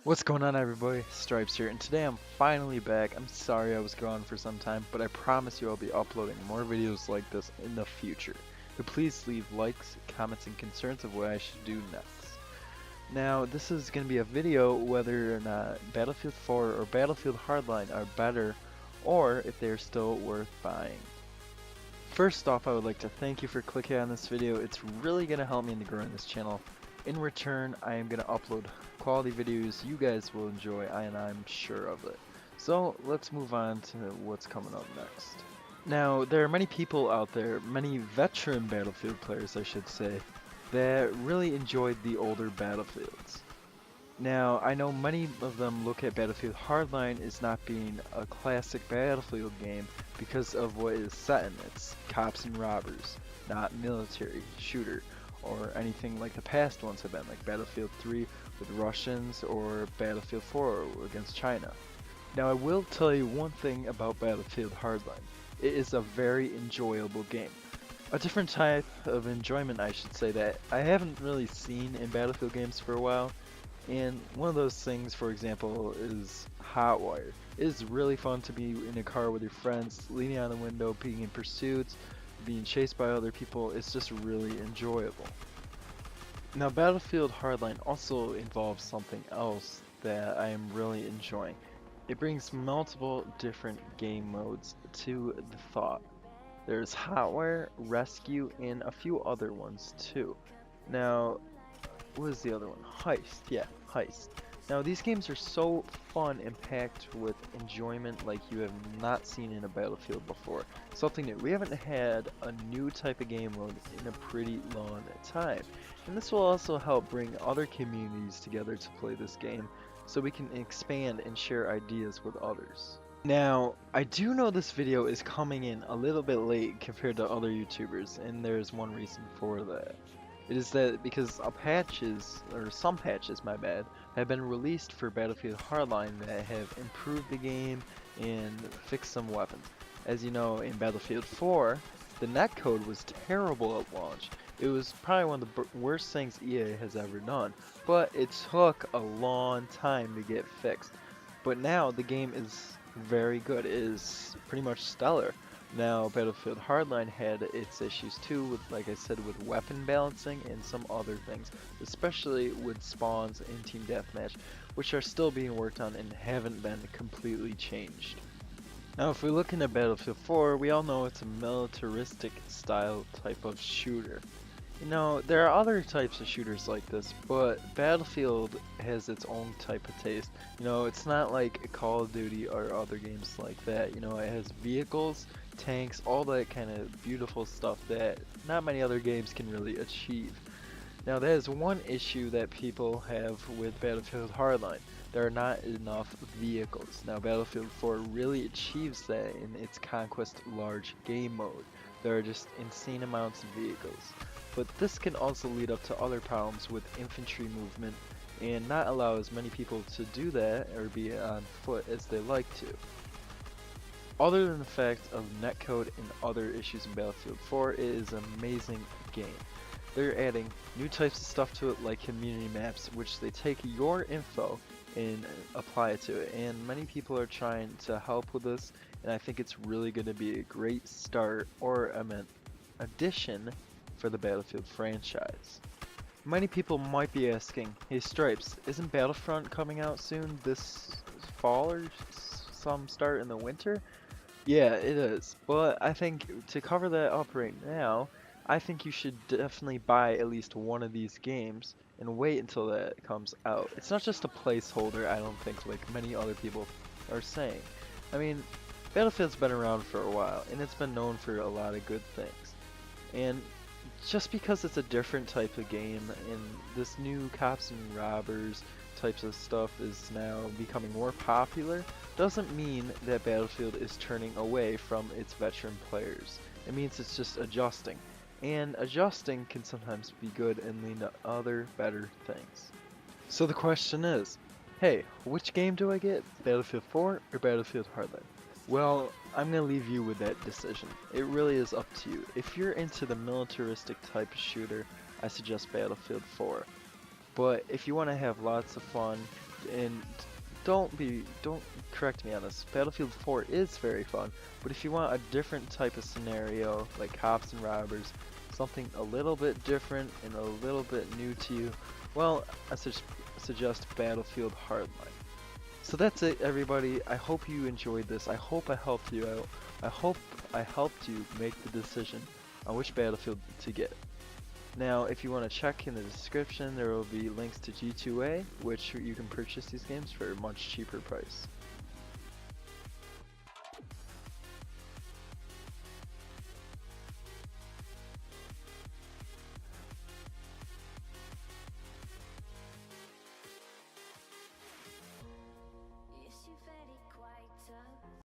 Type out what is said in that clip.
What's going on, everybody? Stripes here, and today I'm finally back. I'm sorry I was gone for some time, but I promise you I'll be uploading more videos like this in the future. So please leave likes, comments, and concerns of what I should do next. Now, this is going to be a video whether or not Battlefield 4 or Battlefield Hardline are better, or if they're still worth buying. First off, I would like to thank you for clicking on this video. It's really going to help me in growing this channel. In return, I am going to upload quality videos you guys will enjoy, and I'm sure of it. So let's move on to what's coming up next. Now, there are many people out there, many veteran Battlefield players I should say, that really enjoyed the older Battlefields. Now, I know many of them look at Battlefield Hardline as not being a classic Battlefield game because of what it is set in. It's cops and robbers, not military shooter or anything like the past ones have been, like Battlefield 3 with Russians or Battlefield 4 against China. Now, I will tell you one thing about Battlefield Hardline. It is a very enjoyable game. A different type of enjoyment, I should say, that I haven't really seen in Battlefield games for a while. And one of those things, for example, is Hotwire. It is really fun to be in a car with your friends, leaning on the window, being in pursuits, being chased by other people. It's just really enjoyable. Now, Battlefield Hardline also involves something else that I am really enjoying. It brings multiple different game modes to the thought. There's Hotwire, Rescue, and a few other ones too. Now, what is the other one? Heist. Yeah, Heist. Now these games are so fun and packed with enjoyment like you have not seen in a Battlefield before. Something new. We haven't had a new type of game mode in a pretty long time. And this will also help bring other communities together to play this game so we can expand and share ideas with others. Now, I do know this video is coming in a little bit late compared to other YouTubers, and there's one reason for that. It is that because some patches, my bad, have been released for Battlefield Hardline that have improved the game and fixed some weapons. As you know, in Battlefield 4, the netcode was terrible at launch. It was probably one of the worst things EA has ever done, but it took a long time to get fixed. But now the game is very good. It is pretty much stellar. Now, Battlefield Hardline had its issues too, with, like I said, with weapon balancing and some other things, especially with spawns and team deathmatch, which are still being worked on and haven't been completely changed. Now, if we look into Battlefield 4, we all know it's a militaristic style type of shooter. You know, there are other types of shooters like this, but Battlefield has its own type of taste. You know, it's not like Call of Duty or other games like that. You know, it has vehicles, tanks, all that kind of beautiful stuff that not many other games can really achieve. Now, that is one issue that people have with Battlefield Hardline. There are not enough vehicles. Now, Battlefield 4 really achieves that in its Conquest Large game mode. There are just insane amounts of vehicles. But this can also lead up to other problems with infantry movement and not allow as many people to do that or be on foot as they like to. Other than the fact of netcode and other issues in Battlefield 4, it is an amazing game. They're adding new types of stuff to it like community maps, which they take your info and apply it to it. And many people are trying to help with this, and I think it's really going to be a great start, or addition for the Battlefield franchise. Many people might be asking, hey Stripes, isn't Battlefront coming out soon this fall or some start in the winter? Yeah, it is, but I think to cover that up right now, I think you should definitely buy at least one of these games and wait until that comes out. It's not just a placeholder, I don't think, like many other people are saying. I mean, Battlefield's been around for a while, and it's been known for a lot of good things. And just because it's a different type of game and this new cops and robbers types of stuff is now becoming more popular, doesn't mean that Battlefield is turning away from its veteran players. It means it's just adjusting. And adjusting can sometimes be good and lead to other better things. So the question is, hey, which game do I get? Battlefield 4 or Battlefield Hardline? Well, I'm going to leave you with that decision. It really is up to you. If you're into the militaristic type of shooter, I suggest Battlefield 4. But if you want to have lots of fun, And don't correct me on this. Battlefield 4 is very fun, but if you want a different type of scenario, like cops and robbers, something a little bit different and a little bit new to you, well, I suggest Battlefield Hardline. So that's it, everybody. I hope you enjoyed this. I hope I helped you out. I hope I helped you make the decision on which Battlefield to get. Now, if you want to check in the description, there will be links to G2A, which you can purchase these games for a much cheaper price.